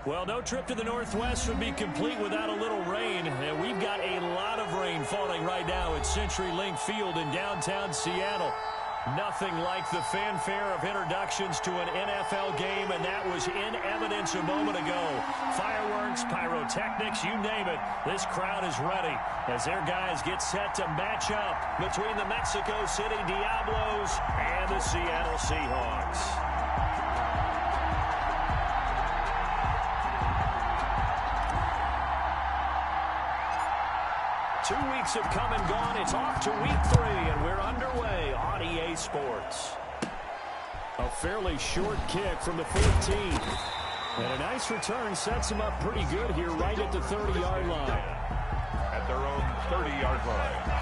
Well, no trip to the Northwest would be complete without a little rain. And we've got a lot of rain falling right now at CenturyLink Field in downtown Seattle. Nothing like the fanfare of introductions to an NFL game, and that was in evidence a moment ago. Fireworks, pyrotechnics, you name it. This crowd is ready as their guys get set to match up between the Mexico City Diablos and the Seattle Seahawks. 2 weeks have come and gone. It's off to week 3, and we're underway on EA Sports. A fairly short kick from the 14. And a nice return sets them up pretty good here right at the 30-yard line. At their own 30-yard line.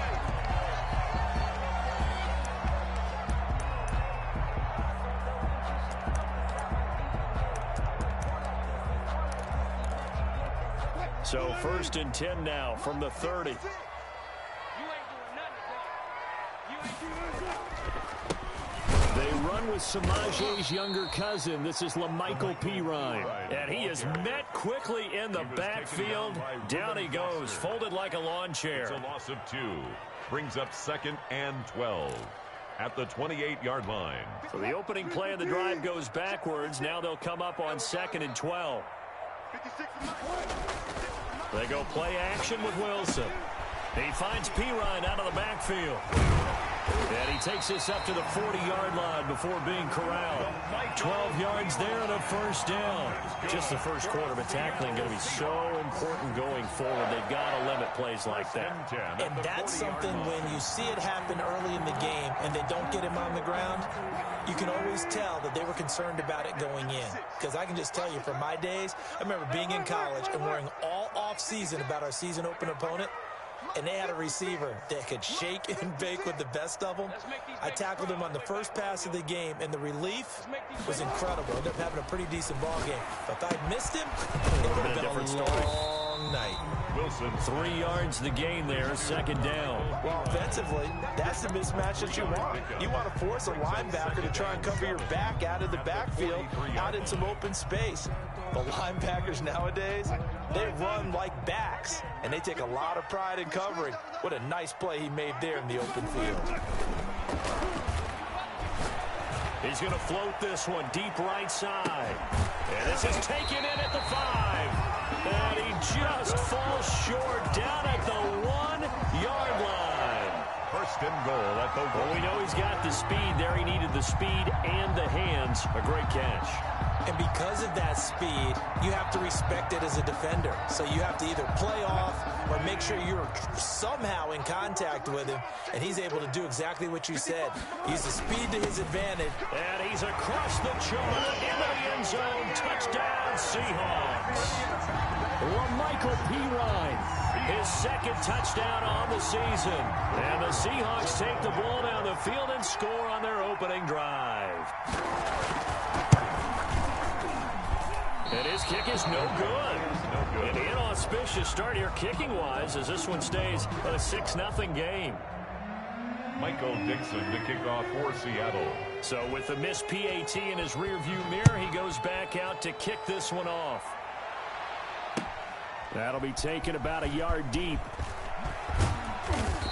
So 1st and 10 now from the 30. They run with Samaje's younger cousin. This is LaMichael Pirine. And he is met quickly in the backfield. Down he goes, folded like a lawn chair. It's a loss of 2. Brings up 2nd and 12 at the 28-yard line. So the opening play of the drive goes backwards. Now they'll come up on 2nd and 12. They go play action with Wilson. He finds Pirine out of the backfield. And he takes this up to the 40-yard line before being corralled. 12 yards there and a first down. Just the first quarter, but tackling going to be so important going forward. They've got to limit plays like that. And that's something when you see it happen early in the game and they don't get him on the ground, you can always tell that they were concerned about it going in. Because I can just tell you from my days, I remember being in college and worrying all off-season about our season open opponent. And they had a receiver that could shake and bake with the best of them. I tackled him on the first pass of the game, and the relief was incredible. Ended up having a pretty decent ball game. But if I'd missed him, it would have been a long night. Wilson, 3 yards the gain there, 2nd down. Well, offensively, that's the mismatch that you want. You want to force a linebacker to try and cover your back out of the backfield, out in some open space. The linebackers nowadays, they run like backs, and they take a lot of pride in covering. What a nice play he made there in the open field. He's going to float this one deep right side. And this is taken in at the 5. And he just falls short down at the 1-yard line. 1st and goal at the 1. Well, we know he's got the speed there. He needed the speed and the hands. A great catch. And because of that speed, you have to respect it as a defender. So you have to either play off or make sure you're somehow in contact with him. And he's able to do exactly what you said. Use the speed to his advantage. And he's across the shoulder into the end zone. Touchdown, Seahawks. LaMichael Pirine, his 2nd touchdown on the season. And the Seahawks take the ball down the field and score on their opening drive. And his kick is no good. An inauspicious start here kicking-wise as this one stays a 6-0 game. Michael Dixon to kick off for Seattle. So with the missed PAT in his rearview mirror, he goes back out to kick this one off. That'll be taken about a yard deep.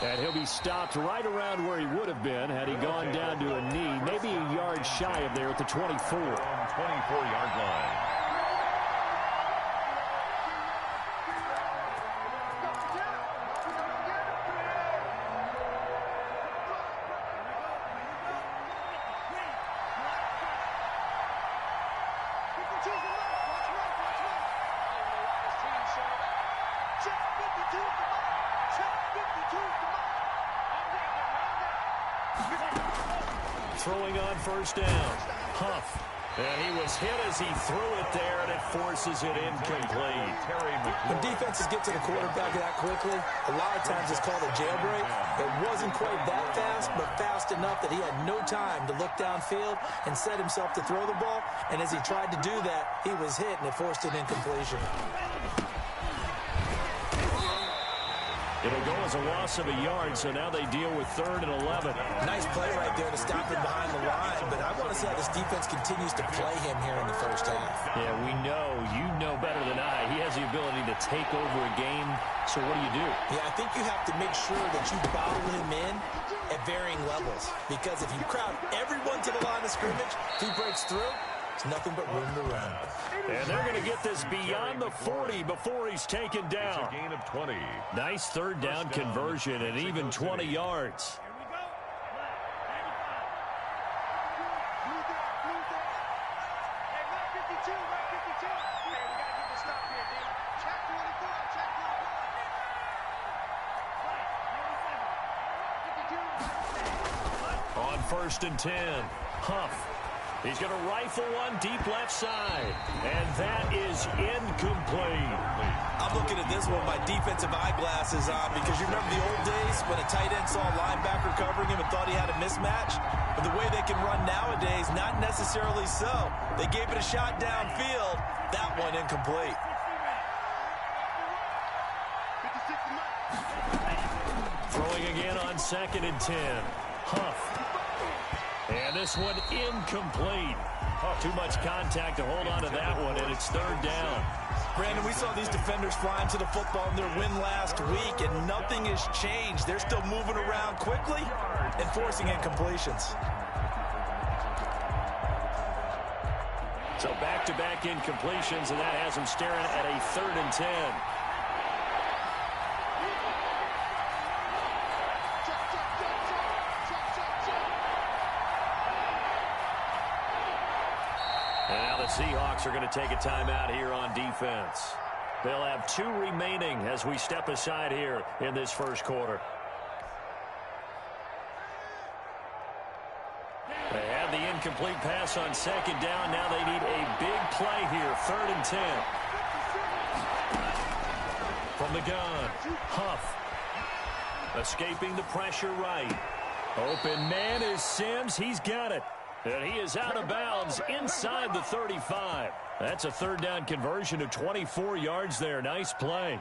And he'll be stopped right around where he would have been had he gone down to a knee, maybe a yard shy of there at the 24. 24-yard line. Throwing on 1st down. Huff. And he was hit as he threw it there, and it forces it incomplete. When defenses get to the quarterback that quickly, a lot of times it's called a jailbreak. It wasn't quite that fast, but fast enough that he had no time to look downfield and set himself to throw the ball. And as he tried to do that, he was hit, and it forced an incompletion. It'll go as a loss of a yard, so now they deal with 3rd and 11. Nice play right there to stop him behind the line, but I want to see how this defense continues to play him here in the first half. Yeah, we know, you know better than I, he has the ability to take over a game, so what do? Yeah, I think you have to make sure that you bottle him in at varying levels, because if you crowd everyone to the line of scrimmage, if he breaks through, it's nothing but room to run. And they're going to get this beyond the 40 before he's taken down. It's a gain of 20. Nice 3rd down conversion and even 20 yards. On 1st and 10, Huff. He's going to rifle one deep left side, and that is incomplete. I'm looking at this one with my defensive eyeglasses on, because you remember the old days when a tight end saw a linebacker covering him and thought he had a mismatch? But the way they can run nowadays, not necessarily so. They gave it a shot downfield. That one incomplete. Throwing again on 2nd and 10. Huff. And this one incomplete. Too much contact to hold on to that one, and it's 3rd down. Brandon, we saw these defenders flying to the football in their win last week, and nothing has changed. They're still moving around quickly and forcing incompletions. So back-to-back incompletions, and that has them staring at a 3rd and 10. And now the Seahawks are going to take a timeout here on defense. They'll have 2 remaining as we step aside here in this first quarter. They had the incomplete pass on 2nd down. Now they need a big play here, 3rd and 10. From the gun, Huff. Escaping the pressure right. Open man is Sims. He's got it. And he is out of bounds inside the 35. That's a 3rd down conversion of 24 yards there. Nice play.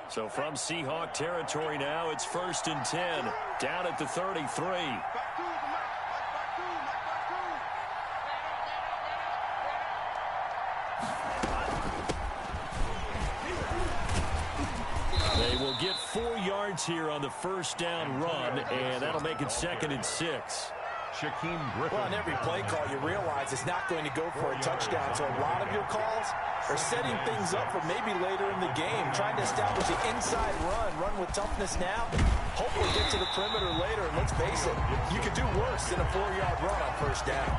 So from Seahawk territory now, it's 1st and 10. Down at the 33. They will get 4 yards here on the 1st down run, and that'll make it 2nd and 6. Shaquem Griffin. Well, on every play call, you realize it's not going to go for a touchdown. So a lot of your calls are setting things up for maybe later in the game, trying to establish an inside run with toughness now. Hopefully get to the perimeter later, and let's face it, you could do worse than a 4-yard run on 1st down.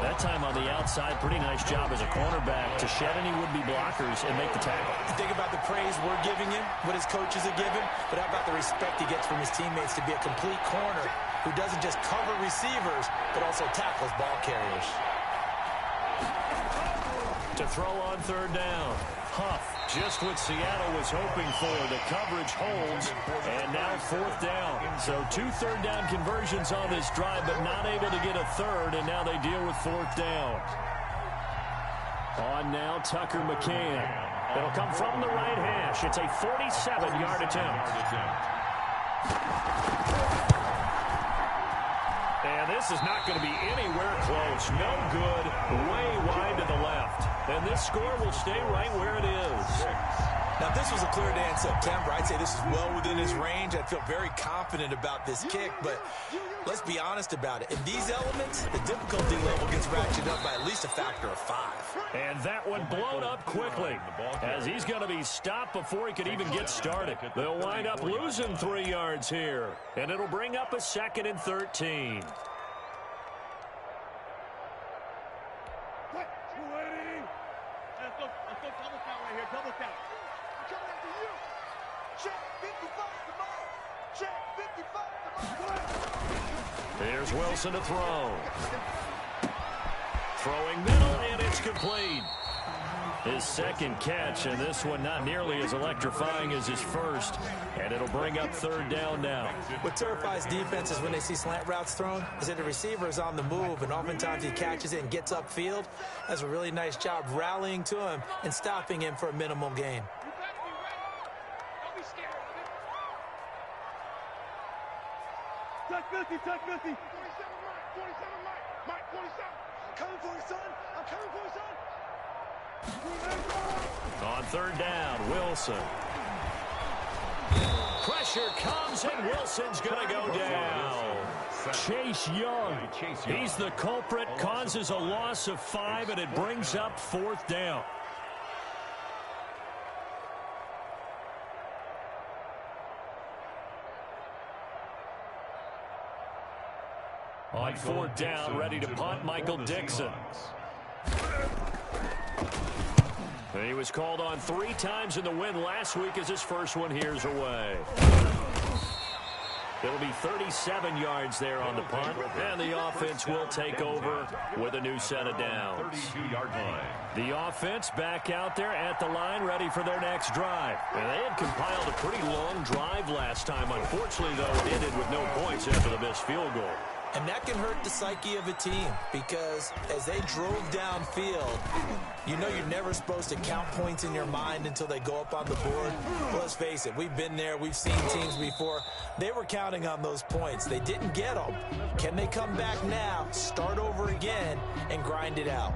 That time on the outside, pretty nice job as a cornerback to shed any would-be blockers and make the tackle. Think about the praise we're giving him, what his coaches are giving, but how about the respect he gets from his teammates to be a complete corner who doesn't just cover receivers, but also tackles ball carriers. To throw on 3rd down. Huff, just what Seattle was hoping for. The coverage holds, and now 4th down. So 2 3rd down conversions on this drive, but not able to get a 3rd, and now they deal with 4th down. On now, Tucker McCann. It'll come from the right hash. It's a 47-yard attempt. And this is not going to be anywhere close. No good. Way wide to the left. And this score will stay right where it is. Now, if this was a clear day in September, I'd say this is well within his range. I'd feel very confident about this kick, but let's be honest about it. In these elements, the difficulty level gets ratcheted up by at least a factor of 5. And that one blown up quickly as he's going to be stopped before he could even get started. They'll wind up losing 3 yards here, and it'll bring up a 2nd and 13. Here's Wilson to throw. Throwing middle, and it's complete. His second catch, and this one not nearly as electrifying as his first. And it'll bring up third down now. What terrifies defenses when they see slant routes thrown is that the receiver is on the move, and oftentimes he catches it and gets upfield. Does a really nice job rallying to him and stopping him for a minimal gain. Touch 50, touch 50. 47, Mike, Mike, 47. I'm coming for you, son. I'm coming for you, son. On third down, Wilson. Pressure comes, and Wilson's going to go down. Chase Young. He's the culprit, causes a loss of 5, and it brings up fourth down. On fourth down, ready to punt, Michael Dixon. He was called on 3 times in the win last week as his first one here's away. It'll be 37 yards there on the punt, and the offense will take over with a new set of downs. 32-yard line. The offense back out there at the line, ready for their next drive. And they had compiled a pretty long drive last time. Unfortunately, though, it ended with no points after the missed field goal. And that can hurt the psyche of a team because as they drove downfield, you know you're never supposed to count points in your mind until they go up on the board. But let's face it, we've been there. We've seen teams before. They were counting on those points. They didn't get them. Can they come back now, start over again, and grind it out?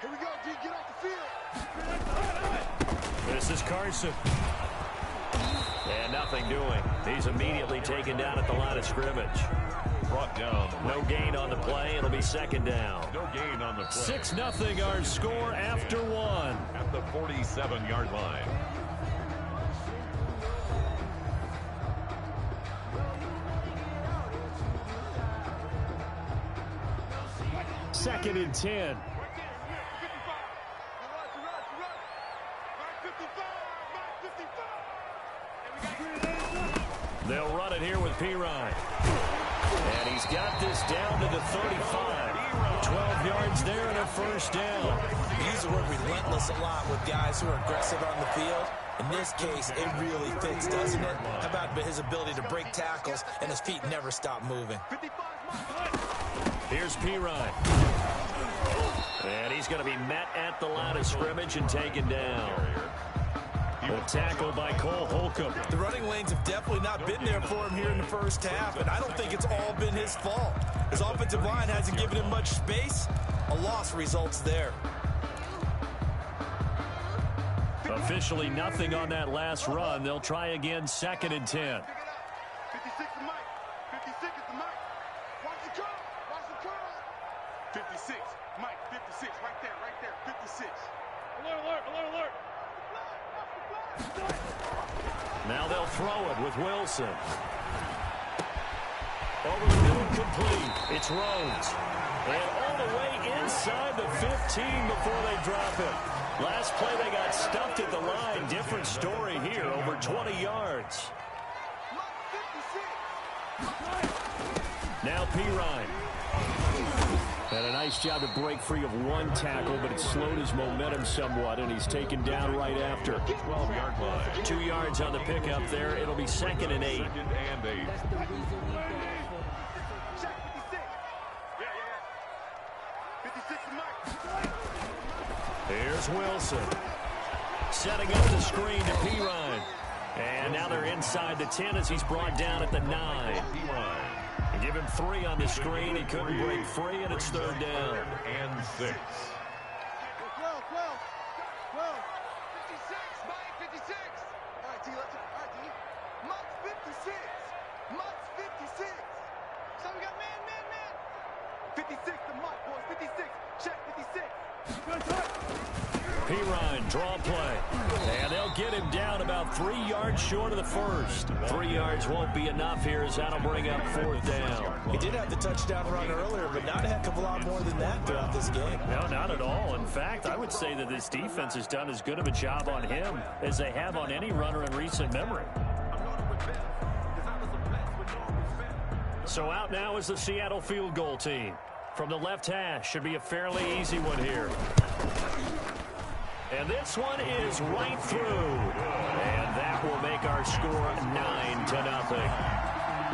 Here we go, D. Get off the field. This is Carson. And nothing doing. He's immediately taken down at the line of scrimmage. Brought down. No gain on the play. It'll be second down. No gain on the play. 6-0 our score after 1. At the 47-yard line. Second and 10. They'll run it here with Pirine. And he's got this down to the 35. 12 yards there and a first down. We use the word relentless a lot with guys who are aggressive on the field. In this case, it really fits, doesn't it? How about his ability to break tackles and his feet never stop moving? Here's Pirine. And he's going to be met at the line of scrimmage and taken down. A tackle by Cole Holcomb. The running lanes have definitely not been there for him here in the first half, and I don't think it's all been his fault. His offensive line hasn't given him much space. A loss results there. Officially nothing on that last run. They'll try again, second and 10. 56 to Mike. 56 is the Mike. Watch the curl. Watch the curl. 56. Mike, 56. Right there. 56. Alert, alert, alert, alert. Now they'll throw it with Wilson. Over the middle, complete. It's Rhodes. And all the way inside the 15 before they drop it. Last play, they got stuffed at the line. Different story here, over 20 yards. Now Pirine. And a nice job to break free of one tackle, but it slowed his momentum somewhat, and he's taken down right after. 12-yard line. 2 yards on the pickup there. It'll be second and 8. Second and 8. Here's Wilson. Setting up the screen to Pirine. And now they're inside the 10 as he's brought down at the 9. Give him 3 on the screen. He couldn't break free, and it's third down. And 6. 12. 56, Mike, 56. All right, D, let's go. All right, D. Mike's 56. Mike's 56. So we got man. 56 to Mike, boys. 56. Check, 56. Pirine, draw play. And they'll get him down about 3 yards short of the first. 3 yards won't be enough here as that'll bring up fourth down. He did have the touchdown run earlier, but not a heck of a lot more than that throughout this game. No, not at all. In fact, I would say that this defense has done as good of a job on him as they have on any runner in recent memory. So out now is the Seattle field goal team. From the left hash, should be a fairly easy one here. And this one is right through. And that will make our score 9-0.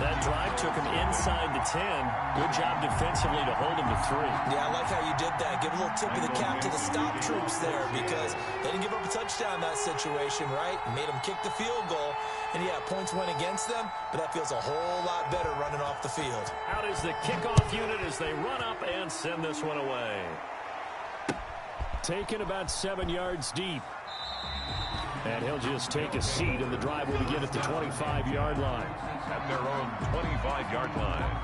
That drive took him inside the 10. Good job defensively to hold him to 3. Yeah, I like how you did that. Give a little tip of the cap to the stop troops there because they didn't give up a touchdown in that situation, right? Made them kick the field goal. And, yeah, points went against them, but that feels a whole lot better running off the field. Out is the kickoff unit as they run up and send this one away. Taken about 7 yards deep. And he'll just take a seat, and the drive will begin at the 25-yard line. At their own 25-yard line.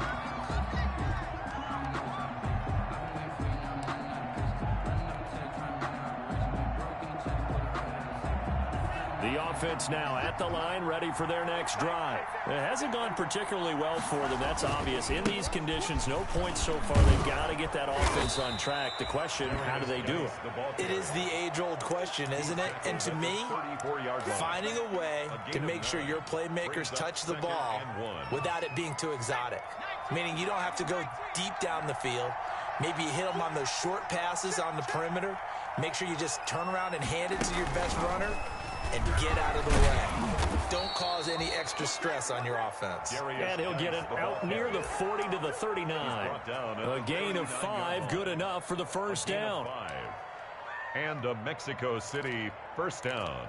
The offense now at the line, ready for their next drive. It hasn't gone particularly well for them, that's obvious. In these conditions, no points so far. They've got to get that offense on track. The question, how do they do it? It is the age-old question, isn't it? And to me, finding a way to make sure your playmakers touch the ball without it being too exotic. Meaning you don't have to go deep down the field. Maybe you hit them on those short passes on the perimeter. Make sure you just turn around and hand it to your best runner and get out of the way. Don't cause any extra stress on your offense. And he'll get it out near the 40 to the 39. A gain of 5, good enough for the first down. And a Mexico City first down.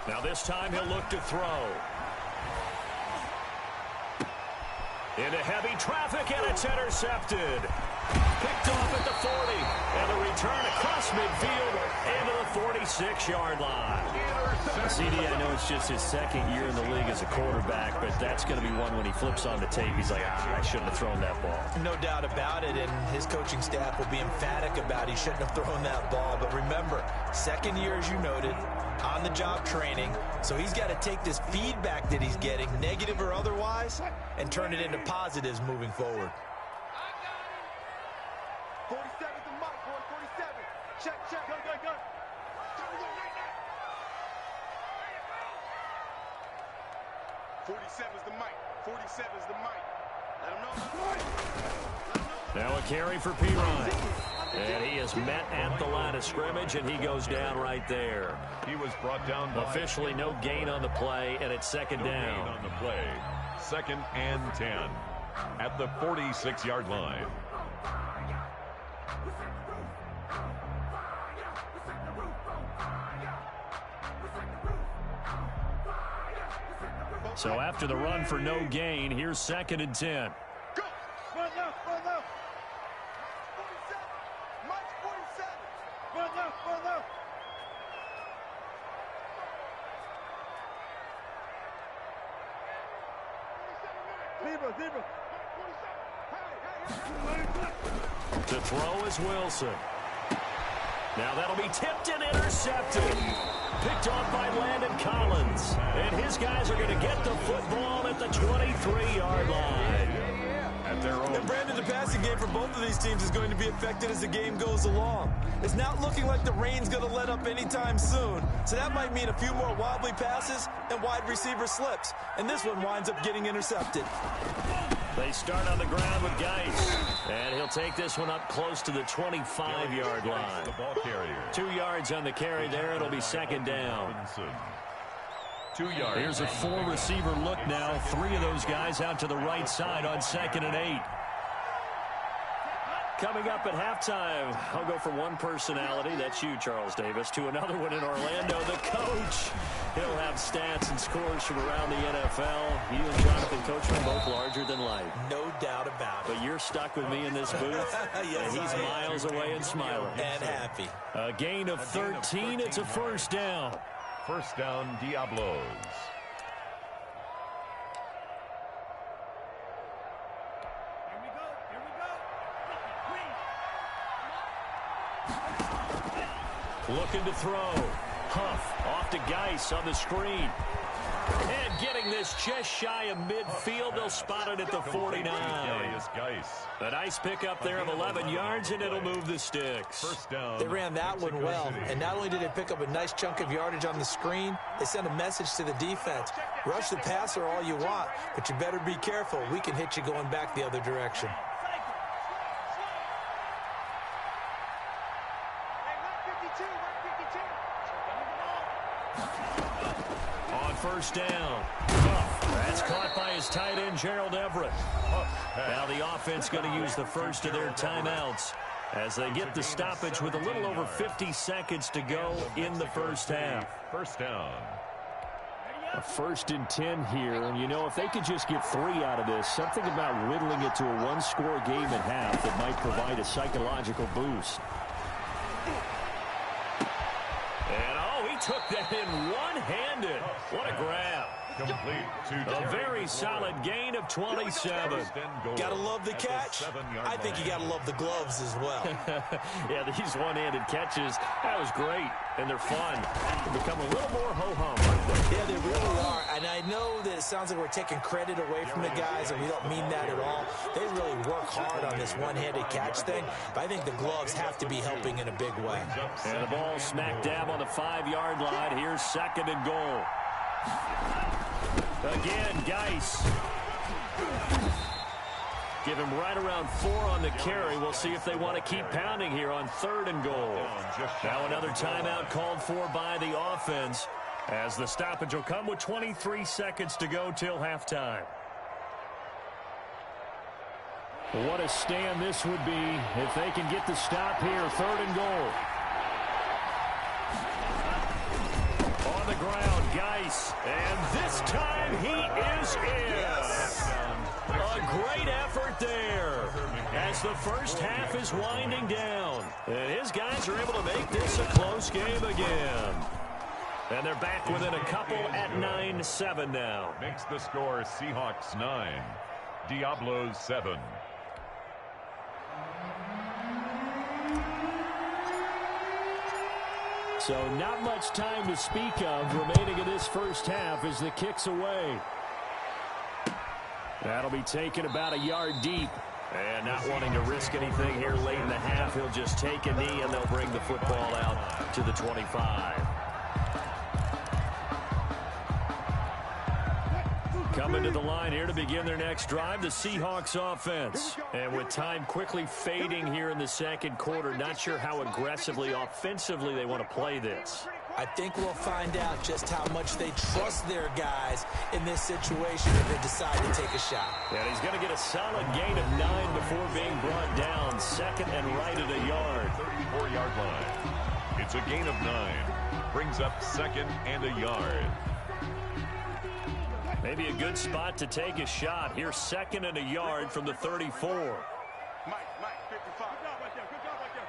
Now this time he'll look to throw. Into heavy traffic, and it's intercepted. Picked off at the 40. And a return across midfield into the 46-yard line. CD, I know it's just his second year in the league as a quarterback, but that's going to be one when he flips on the tape. He's like, I shouldn't have thrown that ball. No doubt about it, and his coaching staff will be emphatic about he shouldn't have thrown that ball. But remember, second year, as you noted, on-the-job training, so he's got to take this feedback that he's getting, negative or otherwise, and turn it into positives moving forward. 47 to Mike, boy, 47. Check. Go. 47's the Mike. 47's the Mike. Let him know. Now a carry for Pirine. And he is met at the line of scrimmage, and he goes down right there. He was brought down by officially no gain on the play, and it's second down. On the play. 2nd and 10 at the 46-yard line. So after the run for no gain, here's 2nd and 10. Go! Run left! 47! Mike's 47! Run left! Zebra! The throw is Wilson. Now that'll be tipped and intercepted. Picked off by Landon Collins. And his guys are going to get the football at the 23-yard line. At their own. And Brandon, the passing game for both of these teams is going to be affected as the game goes along. It's not looking like the rain's going to let up anytime soon. So that might mean a few more wobbly passes and wide receiver slips. And this one winds up getting intercepted. They start on the ground with Geis. And he'll take this one up close to the 25-yard line. The ball carrier. 2 yards on the carry there. It'll be second down. 2 yards. Here's a 4-receiver look now. 3 of those guys out to the right side on 2nd and 8. Coming up at halftime, I'll go from one personality, that's you, Charles Davis, to another one in Orlando, the coach. He'll have stats and scores from around the NFL. You and Jonathan Coachman both larger than life. No doubt about it. But you're stuck with me in this booth, yes, and he's miles away and smiling. And happy. A gain of 13, it's a first down. First down, Diablos. Looking to throw. Huff off to Geis on the screen. And getting this just shy of midfield. They'll spot it at the 49. A nice pickup there of 11 yards, and it'll move the sticks. First down. They ran that one well, and not only did they pick up a nice chunk of yardage on the screen, they sent a message to the defense. Rush the passer all you want, but you better be careful. We can hit you going back the other direction. First down. That's caught by his tight end, Gerald Everett. Now the offense going to use the first of their timeouts as they get the stoppage with a little over 50 seconds to go in the first half. First down. A 1st and 10 here, and you know, if they could just get 3 out of this, something about whittling it to a 1-score game at half that might provide a psychological boost. Took that in one-handed. What a grab. Complete to a very solid gain of 27. Gotta love the catch. I think you gotta love the gloves as well. Yeah, these one-handed catches, that was great, and they're fun. They become a little more ho-hum, aren't they? Yeah, they really are, and I know that it sounds like we're taking credit away from the guys, and we don't mean that at all. They really work hard on this one-handed catch thing, but I think the gloves have to be helping in a big way. And the ball smack dab on the 5-yard line. Here's 2nd and goal. Again, Geis. Give him right around 4 on the carry. We'll see if they want to keep pounding here on 3rd and goal. Now another timeout called for by the offense as the stoppage will come with 23 seconds to go till halftime. What a stand this would be if they can get the stop here. 3rd and goal. On the ground, Geis, and this time he is in. A great effort there as the first half is winding down. And his guys are able to make this a close game again. And they're back within a couple at 9-7 now. Makes the score Seahawks 9, Diablos 7. So not much time to speak of remaining in this first half as the kick's away. That'll be taken about a yard deep. And not wanting to risk anything here late in the half, he'll just take a knee and they'll bring the football out to the 25. Coming to the line here to begin their next drive, the Seahawks offense. And with time quickly fading here in the second quarter, not sure how aggressively, offensively they want to play this. I think we'll find out just how much they trust their guys in this situation if they decide to take a shot. And he's going to get a solid gain of 9 before being brought down. 2nd and right at a yard. 34-yard line. It's a gain of 9. Brings up 2nd and a yard. Maybe a good spot to take a shot. Here's 2nd and a yard from the 34. Mike, 55. Good job right there. Good job right there.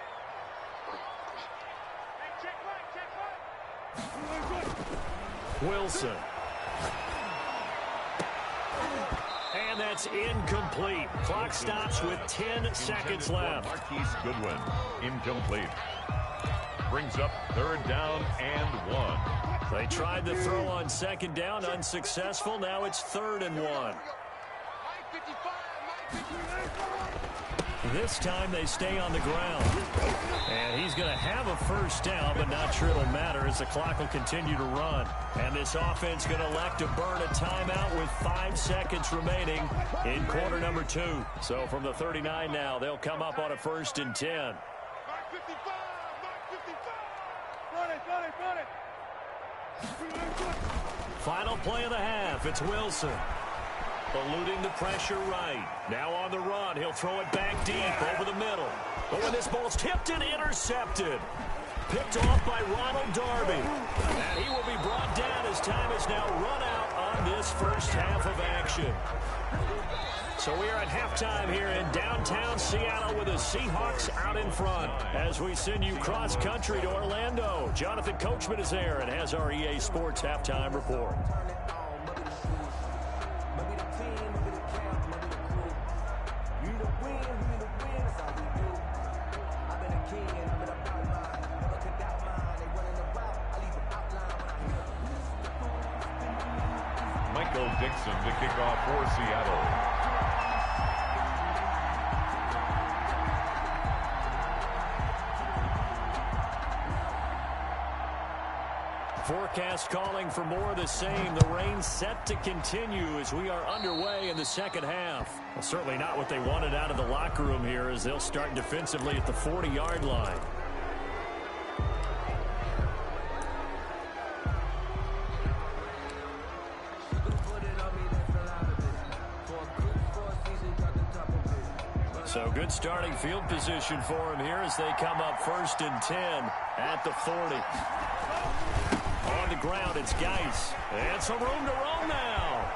Hey, check right. Wilson. And that's incomplete. Clock stops with 10 seconds left. Marquise Goodwin, incomplete. Brings up 3rd down and 1. They tried the throw on 2nd down, unsuccessful. Now it's 3rd and 1. This time they stay on the ground. And he's going to have a first down, but not sure it'll matter as the clock will continue to run. And this offense going to elect to burn a timeout with 5 seconds remaining in quarter number 2. So from the 39 now, they'll come up on a 1st and 10. Mark 55! Mark 55! Run it, run it, run it! Final play of the half. It's Wilson. Eluding the pressure right. Now on the run. He'll throw it back deep over the middle. But when this ball's tipped and intercepted. Picked off by Ronald Darby. And he will be brought down as time is now run out on this first half of action. So we are at halftime here in downtown Seattle with the Seahawks out in front. As we send you cross-country to Orlando, Jonathan Coachman is there and has our EA Sports halftime report. Michael Dixon to kick off for Seattle. Forecast calling for more of the same. The rain set to continue as we are underway in the second half. Well, certainly not what they wanted out of the locker room here as they'll start defensively at the 40-yard line. So good starting field position for him here as they come up 1st and 10 at the 40. On the ground, it's Geis. And some room to roam now.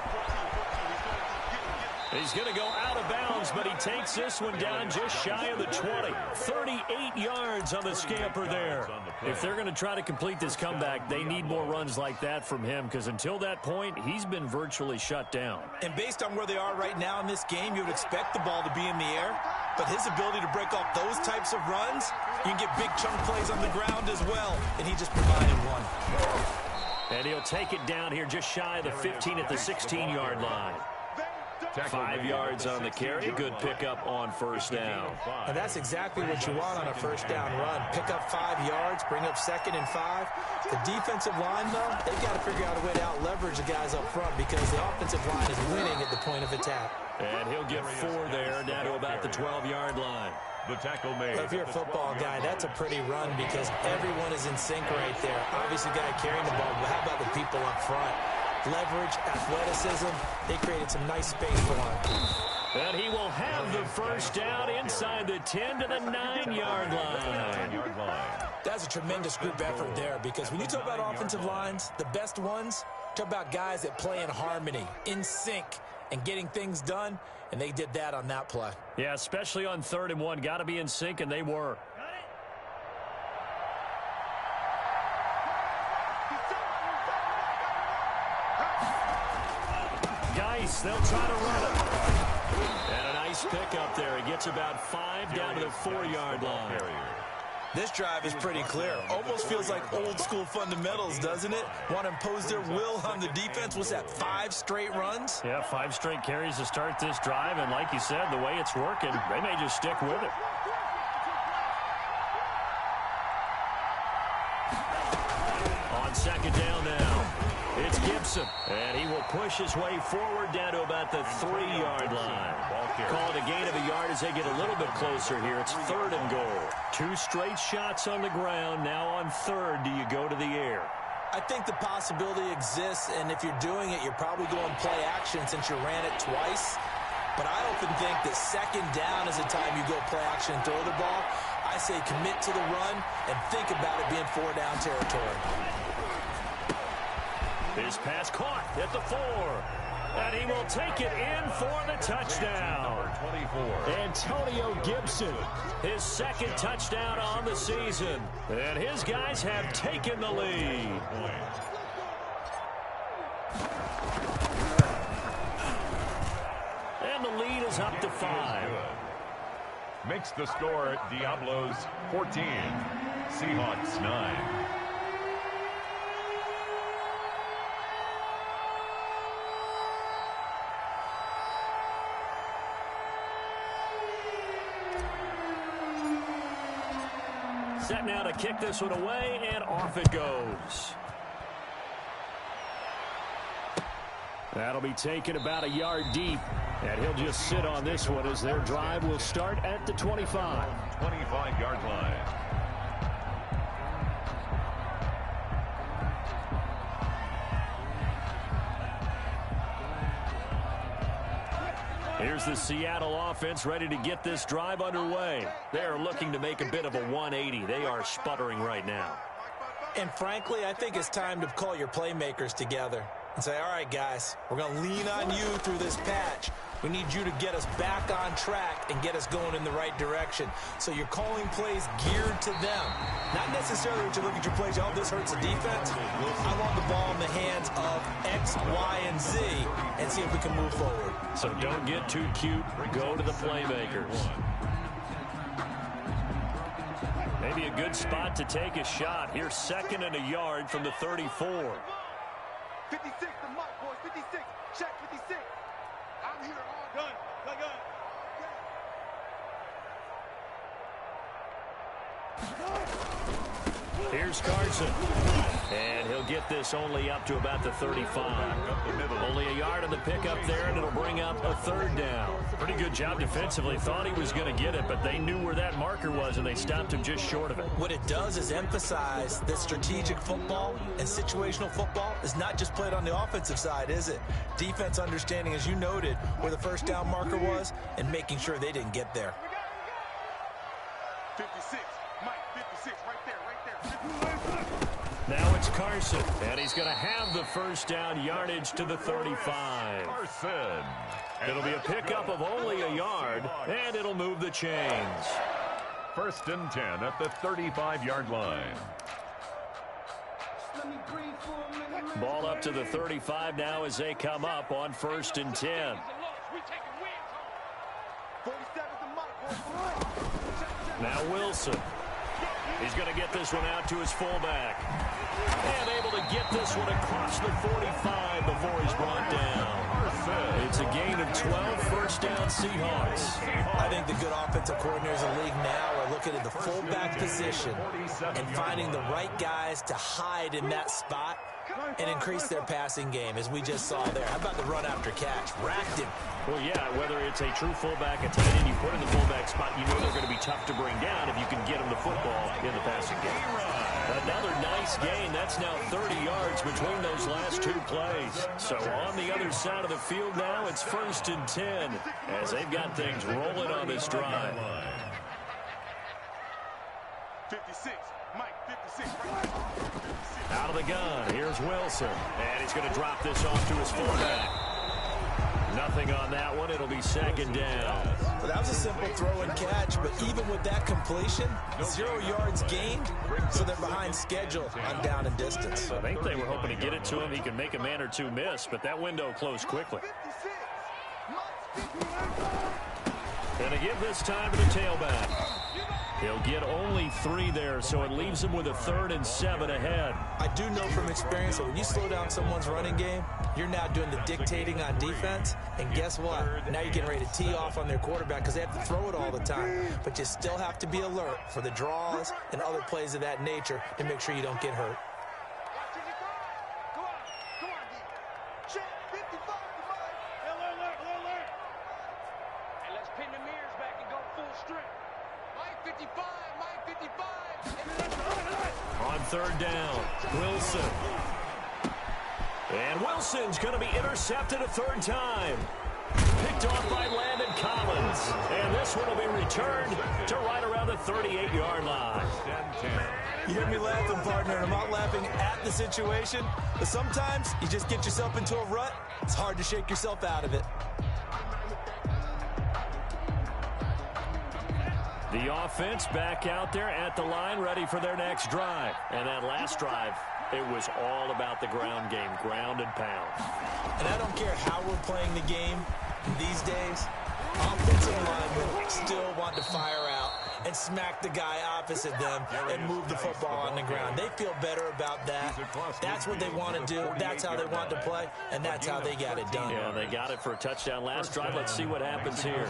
He's going to go out of bounds, but he takes this one down just shy of the 20. 38 yards on the scamper there. If they're going to try to complete this comeback, they need more runs like that from him because until that point, he's been virtually shut down. And based on where they are right now in this game, you would expect the ball to be in the air. But his ability to break off those types of runs, you can get big chunk plays on the ground as well. And he just provided one. And he'll take it down here just shy of the 15 at the 16-yard line. 5 yards on the carry. Good pickup on first down. And that's exactly what you want on a first down run. Pick up 5 yards, bring up 2nd and 5. The defensive line, though, they've got to figure out a way to out-leverage the guys up front because the offensive line is winning at the point of attack. And he'll get 4 there, down to about the 12-yard line. The tackle made. Well, if you're a football guy, that's a pretty run because everyone is in sync right there. Obviously, guy carrying the ball, but how about the people up front? Leverage, athleticism, they created some nice space for him. And he will have the first down inside the 10 to the 9-yard line. That's a tremendous group effort there because when you talk about offensive lines, the best ones, talk about guys that play in harmony, in sync, and getting things done, and they did that on that play. Yeah, especially on 3rd and 1. Got to be in sync, and they were. Geis, they'll try to run it. And a nice pickup there. He gets about 5 down to the 4-yard line. This drive is pretty clear. Almost feels like old school fundamentals, doesn't it? Want to impose their will on the defense. What's that, 5 straight runs? Yeah, 5 straight carries to start this drive. And like you said, the way it's working, they may just stick with it. On 2nd down now, it's Gibson. And he will push his way forward down to about the 3-yard line. Call it a gain of a yard as they get a little bit closer here. It's 3rd and goal. 2 straight shots on the ground. Now on 3rd, do you go to the air? I think the possibility exists, and if you're doing it, you're probably going play action since you ran it twice. But I often think that 2nd down is the time you go play action and throw the ball. I say commit to the run and think about it being 4-down territory. His pass caught at the 4. And he will take it in for the touchdown. 24. Antonio Gibson, his 2nd touchdown on the season. And his guys have taken the lead. And the lead is up to 5. Makes the score Diablos 14, Seahawks 9. set now to kick this one away, and off it goes. That'll be taken about a yard deep, and he'll just sit on this one as their drive will start at the 25. 25-yard line. Here's the Seattle offense ready to get this drive underway. They're looking to make a bit of a 180. They are sputtering right now. And frankly, I think it's time to call your playmakers together and say, all right, guys, we're going to lean on you through this patch. We need you to get us back on track and get us going in the right direction. So you're calling plays geared to them. Not necessarily that you look at your plays, oh, this hurts the defense. I want the ball in the hands of X, Y, and Z and see if we can move forward. So don't get too cute. Go to the playmakers. Maybe a good spot to take a shot. Here's 2nd and a yard from the 34. 56, the mark, boys. 56. Check 56. I'm here all gun. Here's Carson. And he'll get this only up to about the 35. Only a yard on the pickup there, and it'll bring up a 3rd down. Pretty good job defensively. Thought he was going to get it, but they knew where that marker was, and they stopped him just short of it. What it does is emphasize that strategic football and situational football is not just played on the offensive side, is it? Defense understanding, as you noted, where the 1st down marker was and making sure they didn't get there. 56. Mike, 56. Right there. Now it's Carson, and he's going to have the 1st down yardage to the 35. Carson. It'll be a pickup of only a yard, and it'll move the chains. 1st and 10 at the 35-yard line. Ball up to the 35 now as they come up on 1st and 10. 47 the mark, boys. Now Wilson. He's going to get this one out to his fullback. And able to get this one across the 45 before he's brought down. It's a gain of 12, 1st down Seahawks. I think the good offensive coordinators in the league now are looking at the fullback position and finding the right guys to hide in that spot and increase their passing game, as we just saw there. How about the run after catch? Racked him. Well, yeah, whether it's a true fullback, a tight end you put in the fullback spot, you know they're going to be tough to bring down if you can get them the football in the passing game. Another nice gain. That's now 30 yards between those last 2 plays. So on the other side of the field now, it's 1st and 10 as they've got things rolling on this drive. 56. Mike, 56. Out of the gun, here's Wilson. And he's going to drop this off to his fullback. Nothing on that one. It'll be 2nd down. Well, that was a simple throw and catch, but even with that completion, 0 yards gained, so they're behind schedule on down and distance. I think they were hoping to get it to him. He could make a man or 2 miss, but that window closed quickly. 56. And to give this time to the tailback. He'll get only 3 there, so it leaves him with a 3rd and 7 ahead. I do know from experience that when you slow down someone's running game, you're now doing the dictating on defense. And guess what? Now you're getting ready to tee off on their quarterback because they have to throw it all the time. But you still have to be alert for the draws and other plays of that nature to make sure you don't get hurt. On 3rd down, Wilson. And Wilson's going to be intercepted a 3rd time. Picked off by Landon Collins. And this one will be returned to right around the 38-yard line. You hear me laughing, partner, and I'm not laughing at the situation. But sometimes you just get yourself into a rut. It's hard to shake yourself out of it. The offense back out there at the line, ready for their next drive. And that last drive, it was all about the ground game, ground and pound. And I don't care how we're playing the game these days, offensive linemen still want to fire out and smack the guy opposite them and move the football on the ground. They feel better about that. That's what they want to do. That's how they want to play, and that's how they got it done. Yeah, they got it for a touchdown last drive. Let's see what happens here.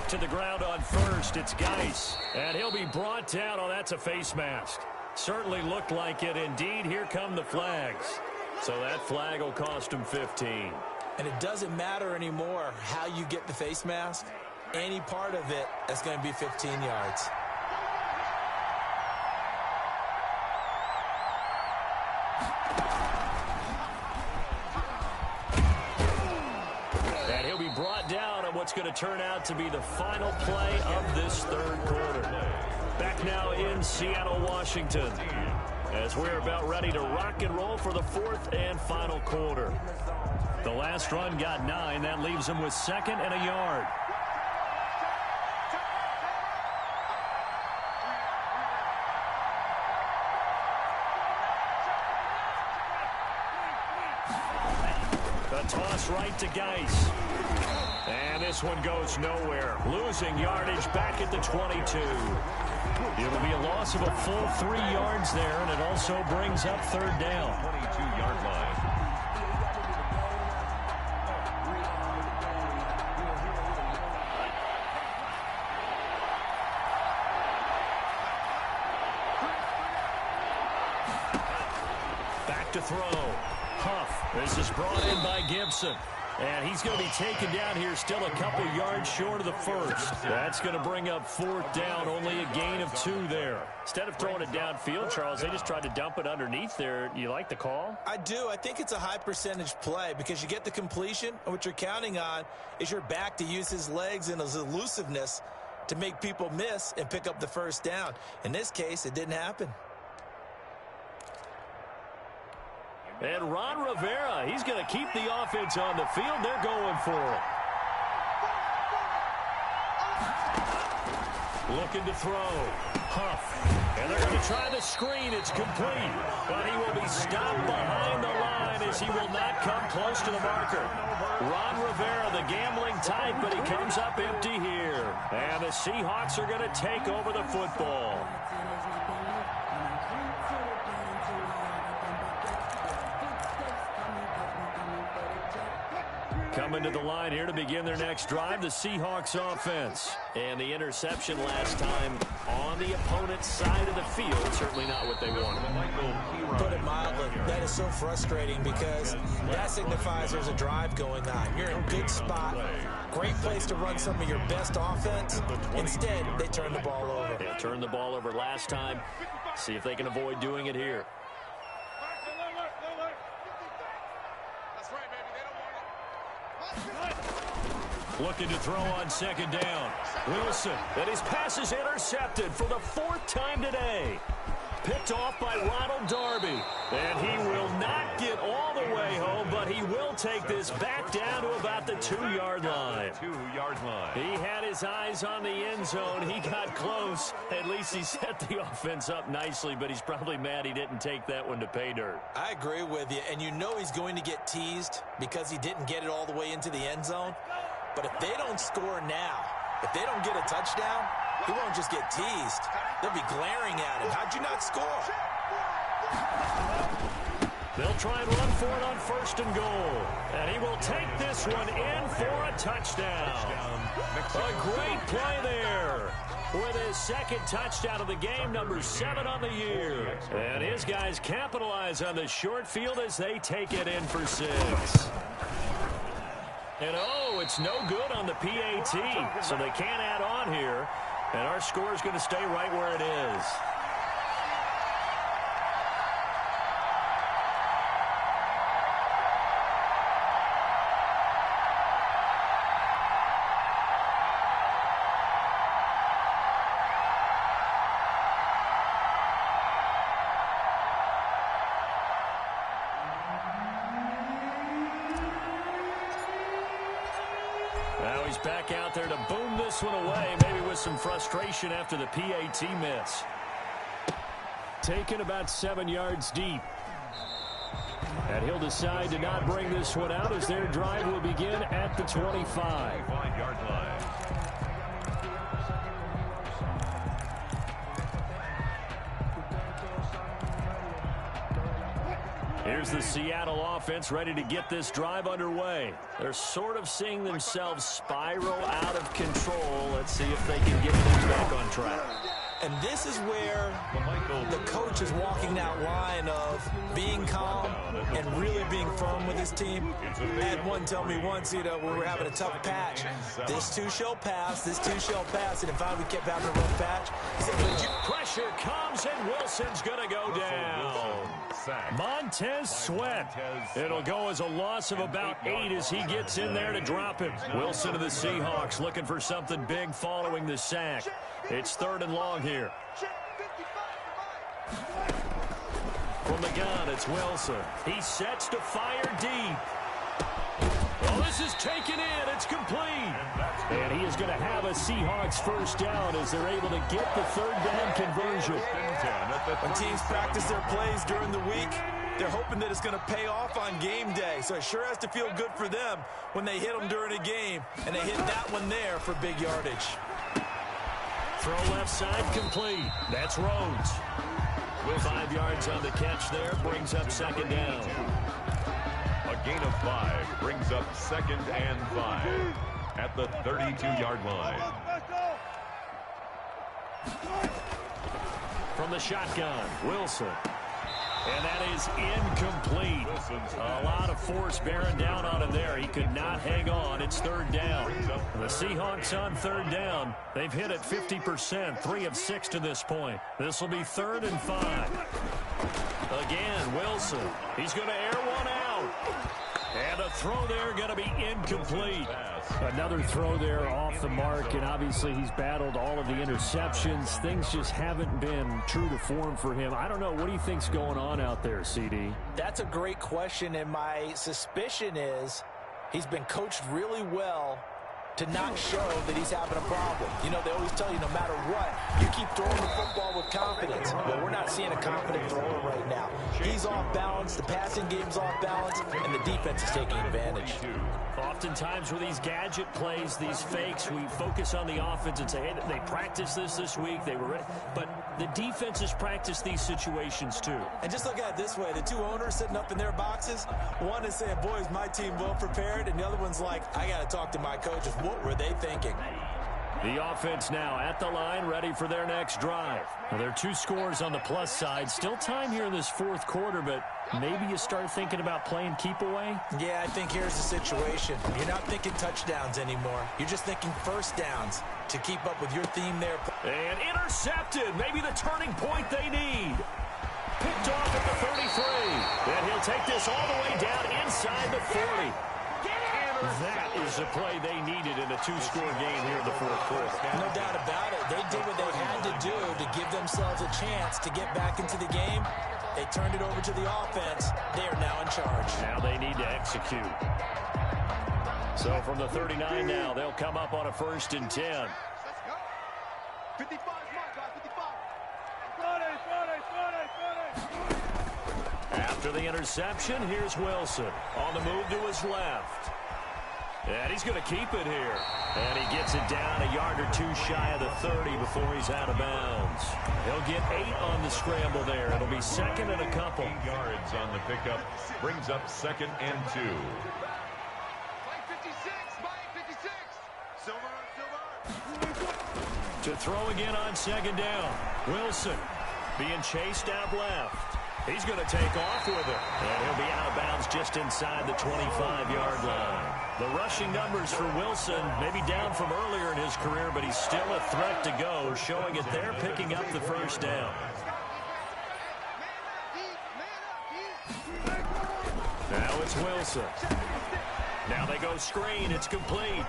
Knocked to the ground on first. It's Geis. And he'll be brought down. Oh, that's a face mask. Certainly looked like it. Indeed, here come the flags. So that flag will cost him 15. And it doesn't matter anymore how you get the face mask. Any part of it is going to be 15 yards. And he'll be brought down on what's going to turn out to be the final play of this third quarter. Back now in Seattle, Washington, as we're about ready to rock and roll for the fourth and final quarter. The last run got 9. That leaves him with 2nd and a yard. The toss right to Geis. And this one goes nowhere. Losing yardage back at the 22. It'll be a loss of a full 3 yards there, and it also brings up third down. 22-yard line. Back to throw. Huff. This is brought in by Gibson. And he's going to be taken down here, still a couple yards short of the first. That's going to bring up 4th down, only a gain of 2 there. Instead of throwing it downfield, Charles, they just tried to dump it underneath there. You like the call? I do. I think it's a high percentage play because you get the completion, and what you're counting on is your back to use his legs and his elusiveness to make people miss and pick up the first down. In this case, it didn't happen. And Ron Rivera, he's going to keep the offense on the field. They're going for it. Looking to throw. Huff. And they're going to try the screen. It's complete. But he will be stopped behind the line as he will not come close to the marker. Ron Rivera, the gambling type, but he comes up empty here. And the Seahawks are going to take over the football. Coming to the line here to begin their next drive, the Seahawks offense. And the interception last time on the opponent's side of the field. Certainly not what they wanted. Put it mildly, that is so frustrating because that signifies there's a drive going on. You're in a good spot. Great place to run some of your best offense. Instead, they turn the ball over. They turned the ball over last time. See if they can avoid doing it here. Looking to throw on 2nd down. Wilson, and his pass is intercepted for the 4th time today. Picked off by Ronald Darby. And he will not get all the way home, but he will take this back down to about the 2-yard line. 2-yard line. He had his eyes on the end zone. He got close. At least he set the offense up nicely, but he's probably mad he didn't take that one to pay dirt. I agree with you, and you know he's going to get teased because he didn't get it all the way into the end zone. But if they don't score now, if they don't get a touchdown, he won't just get teased. They'll be glaring at him. How'd you not score? They'll try and run for it on 1st and goal. And he will take this one in for a touchdown. A great play there. With his 2nd touchdown of the game, number 7 on the year. And his guys capitalize on the short field as they take it in for 6. And oh, it's no good on the PAT, so they can't add on here. And our score is going to stay right where it is. Now he's back out there to boom this one away, maybe with some frustration after the PAT miss. Taken about 7 yards deep. And he'll decide to not bring this one out as their drive will begin at the 25. 5-yard line. Here's Here's the Seattle offense ready to get this drive underway. They're sort of seeing themselves spiral out of control. Let's see if they can get things back on track. And this is where the coach is walking that line of being calm and really being firm with his team. I had one tell me once, when we were having a tough patch, this too shall pass, this too shall pass. And if we kept having a rough patch, he said, pressure comes and Wilson's going to go down. Montez Sweat. It'll go as a loss of about 8 as he gets in there to drop him. Wilson of the Seahawks looking for something big following the sack. It's 3rd and long here. From the gun, it's Wilson. He sets to fire deep. Well, this is taken in. It's complete. And he is going to have a Seahawks first down as they're able to get the 3rd down conversion. When teams practice their plays during the week, they're hoping that it's going to pay off on game day. So it sure has to feel good for them when they hit them during a game, and they hit that one there for big yardage. Throw left side complete. That's Rhodes. 5 yards on the catch there. Brings up 2nd down. A gain of 5 brings up 2nd and 5 at the 32-yard line. From the shotgun, Wilson. And that is incomplete. A lot of force bearing down on him there. He could not hang on. It's 3rd down. The Seahawks on 3rd down. They've hit it 50%, 3 of 6 to this point. This will be 3rd and 5. Again, Wilson. He's going to air one out. And a throw there going to be incomplete. Another throw there off the mark, and obviously he's battled all of the interceptions. Things just haven't been true to form for him. I don't know. What do you think's going on out there, CD? That's a great question, and my suspicion is he's been coached really well to not show that he's having a problem. They always tell you no matter what, you keep throwing the football with confidence. Well, we're not seeing a confident thrower right now. He's off balance, the passing game's off balance, and the defense is taking advantage. Oftentimes with these gadget plays, these fakes, we focus on the offense and say, hey, they practiced this week, they were ready. But the defense has practiced these situations too. And just look at it this way, the two owners sitting up in their boxes, one is saying, boys, my team well prepared, and the other one's like, I got to talk to my coaches. What were they thinking? The offense now at the line, ready for their next drive. Well, there are 2 scores on the plus side. Still time here in this 4th quarter, but maybe you start thinking about playing keep away? Yeah, I think here's the situation. You're not thinking touchdowns anymore. You're just thinking first downs to keep up with your theme there. And intercepted. Maybe the turning point they need. Picked off at the 33. And he'll take this all the way down inside the 40. That is the play they needed in a 2-score game here in the 4th quarter. No doubt about it. They did what they had to do to give themselves a chance to get back into the game. They turned it over to the offense. They are now in charge. Now they need to execute. So from the 39 now, they'll come up on a 1st and 10. Let's go. 55 mark, guys, 55. After the interception, here's Wilson on the move to his left. And he's going to keep it here. And he gets it down a yard or 2 shy of the 30 before he's out of bounds. He'll get 8 on the scramble there. It'll be 2nd and a couple. 8 yards on the pickup. Brings up 2nd and 2. Mike 56, Mike 56. Silver. To throw again on 2nd down. Wilson being chased out left. He's going to take off with it. And he'll be out of bounds just inside the 25-yard line. The rushing numbers for Wilson, maybe down from earlier in his career, but he's still a threat to go, showing it there, picking up the 1st down. Now it's Wilson. Now they go screen. It's complete.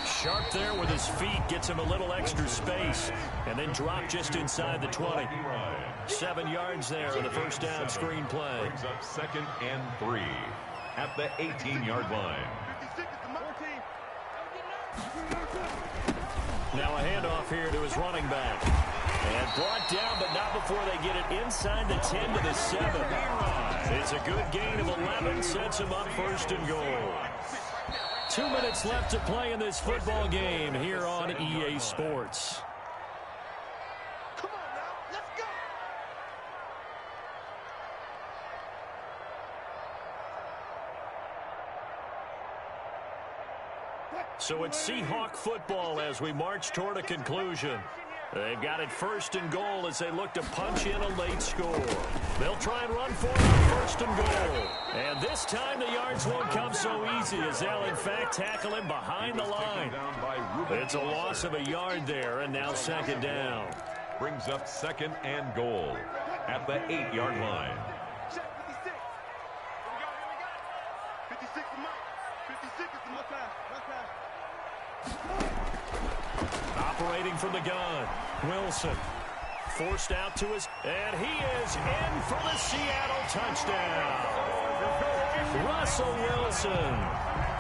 Sharp there with his feet, gets him a little extra space, and then drop just inside the 20. 7 yards there on the 1st down screen play. Brings up 2nd and 3 at the 18-yard line. Now a handoff here to his running back. And brought down, but not before they get it inside the 10 to the 7. It's a good gain of 11, sets him up 1st and goal. 2 minutes left to play in this football game here on EA Sports. Come on now, let's go. So it's Seahawk football as we march toward a conclusion. They've got it 1st and goal as they look to punch in a late score. They'll try and run for it on 1st and goal. And this time the yards won't come so easy as they'll in fact tackle him behind the line. It's a loss of a yard there, and now 2nd down. Brings up 2nd and goal at the 8-yard line. Check 56. Here we go. 56 is Mike. 56 is my pass. My pass. Operating from the gun, Wilson. Forced out to his, and he is in for the Seattle touchdown. Russell Wilson,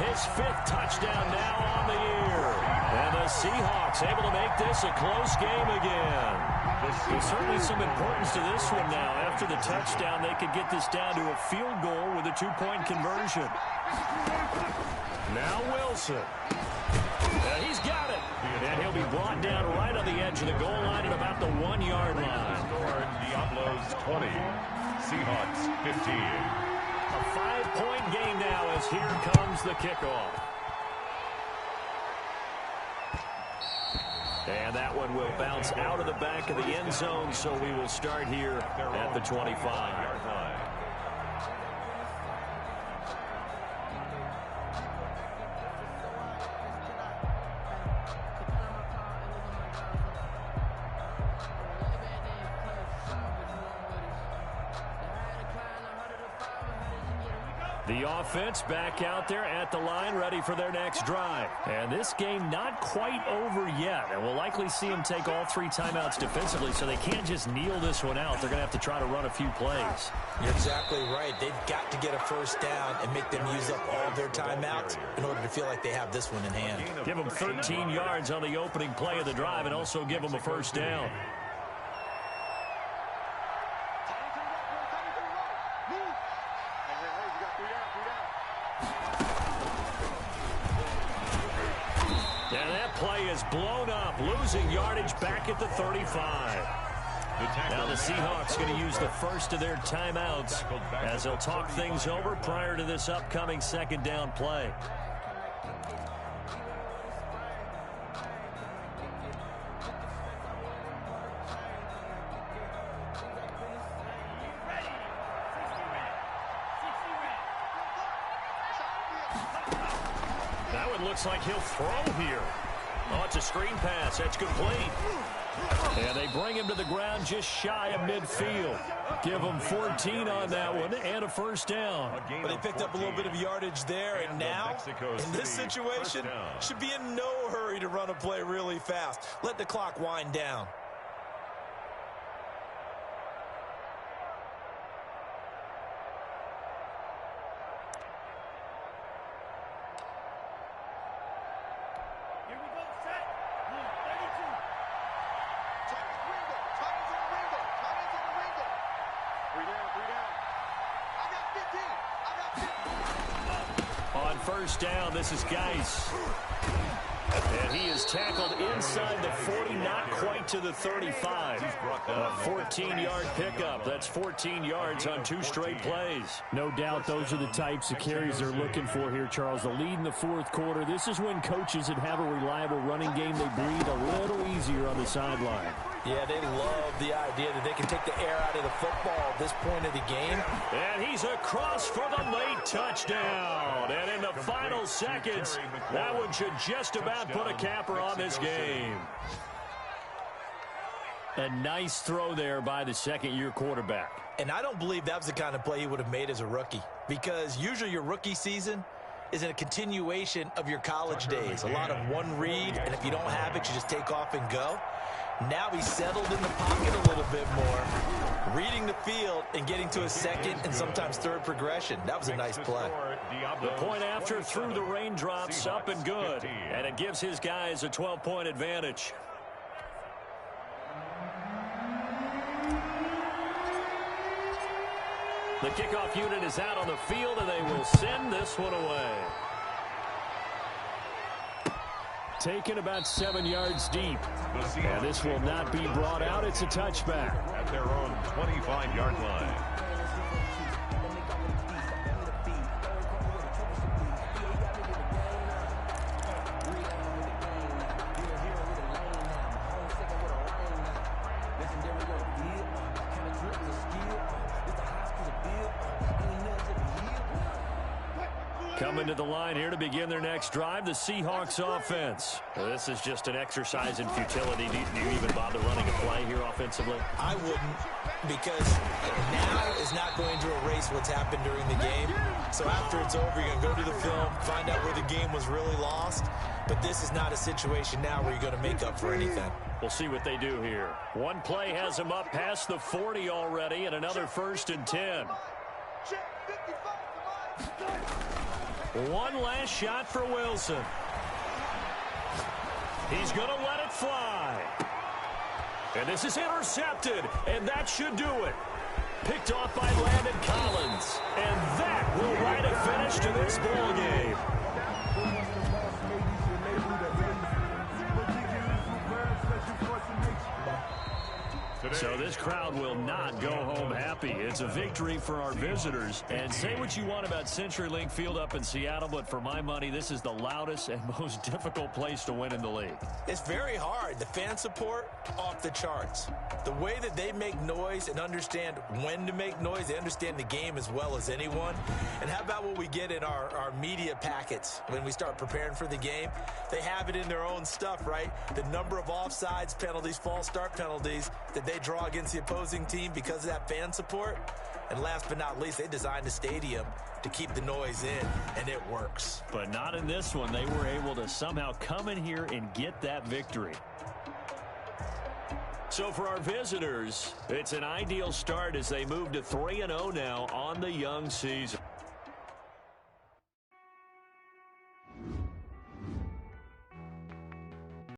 his 5th touchdown now on the year. And the Seahawks able to make this a close game again. There's certainly some importance to this one now. After the touchdown, they could get this down to a field goal with a 2-point conversion. Now Wilson. He's got it. And he'll be brought down right on the edge of the goal line at about the 1-yard line. Diablos 20, Seahawks 15. A 5-point game now as here comes the kickoff. And that one will bounce out of the back of the end zone, so we will start here at the 25-yard line. The offense back out there at the line, ready for their next drive. And this game not quite over yet. And we'll likely see them take all 3 timeouts defensively, so they can't just kneel this one out. They're going to have to try to run a few plays. You're exactly right. They've got to get a 1st down and make them use up all their timeouts in order to feel like they have this one in hand. Give them 13 yards on the opening play of the drive and also give them a 1st down. Play is blown up, losing yardage back at the 35. Now the Seahawks going to use the 1st of their timeouts as they'll talk things over prior to this upcoming 2nd down play. That one looks like he'll throw here. Oh, it's a screen pass. That's complete. And they bring him to the ground just shy of midfield. Give him 14 on that one and a 1st down. But they picked up a little bit of yardage there, and now, in this situation, should be in no hurry to run a play really fast. Let the clock wind down. First down, this is Geis. And he is tackled inside the 40, not quite to the 35. A 14-yard pickup. That's 14 yards on 2 straight plays. No doubt those are the types of carries they're looking for here, Charles. The lead in the 4th quarter. This is when coaches that have a reliable running game, they breathe a little easier on the sideline. Yeah, they love the idea that they can take the air out of the football at this point of the game. And he's across for the late touchdown. And in the final seconds, that one should just about put a capper on this game. A nice throw there by the 2nd-year quarterback. And I don't believe that was the kind of play he would have made as a rookie, because usually your rookie season is a continuation of your college days. A lot of one read, and if you don't have it, you just take off and go. Now he's settled in the pocket a little bit more, reading the field and getting to a 2nd and sometimes 3rd progression. That was a nice play. The point after through the raindrops, up and good. And it gives his guys a 12-point advantage. The kickoff unit is out on the field, and they will send this one away. Taken about 7 yards deep. And this will not be brought out. It's a touchback. At their own 25-yard line. Coming to the line here to begin their next drive, the Seahawks offense. This is just an exercise in futility. Do you even bother running a play here offensively? I wouldn't, because now is not going to erase what's happened during the game. So after it's over, you're going to go to the film, find out where the game was really lost. But this is not a situation now where you're going to make up for anything. We'll see what they do here. One play has them up past the 40 already, and another 1st and 10. One last shot for Wilson. He's going to let it fly. And this is intercepted, and that should do it. Picked off by Landon Collins. And that will write a finish to this ball game. So this crowd will not go home happy. It's a victory for our visitors. And say what you want about CenturyLink Field up in Seattle, but for my money, this is the loudest and most difficult place to win in the league. It's very hard. The fan support, off the charts. The way that they make noise and understand when to make noise, they understand the game as well as anyone. And how about what we get in our media packets when we start preparing for the game? They have it in their own stuff, right? The number of offsides penalties, false start penalties that they draw against the opposing team because of that fan support. And last but not least, they designed a stadium to keep the noise in, and it works. But not in this one. They were able to somehow come in here and get that victory. So for our visitors, it's an ideal start as they move to 3-0 now on the young season.